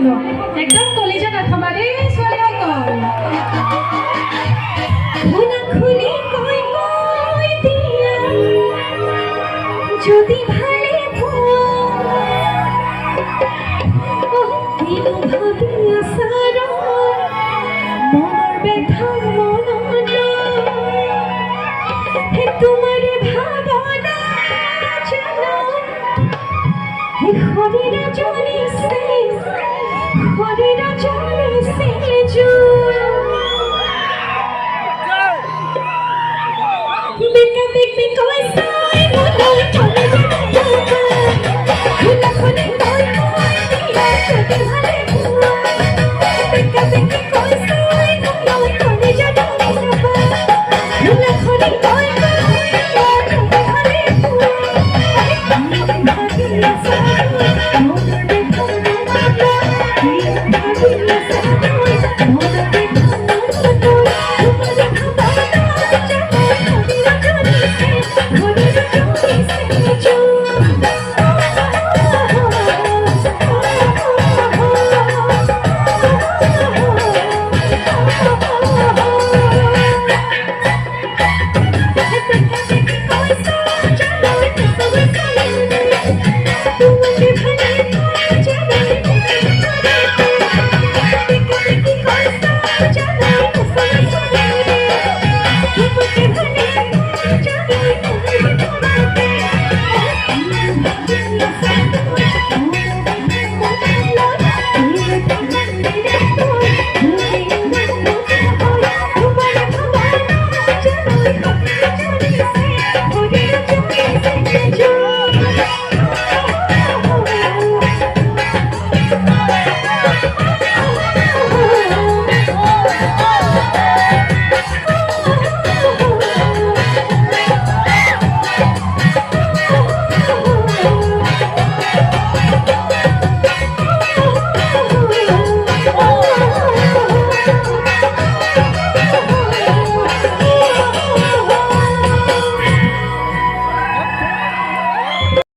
শুনো একদম কলিজা কথা রে ছোৱালী খুনা খুলি কই কই দিয়া যদি ভালে দিন ভাবি আসার মনৰ ব্যথা মনত তোমার ভাবনা জানো খরিরা জলিছে জু বেকা বেকি কইছে মন চলে যায় খুনা খুনি কই কই দিয়া যদি ভালে বেকা বেকি কইছে মন চলে যায় খুনা খুনি কই Yes.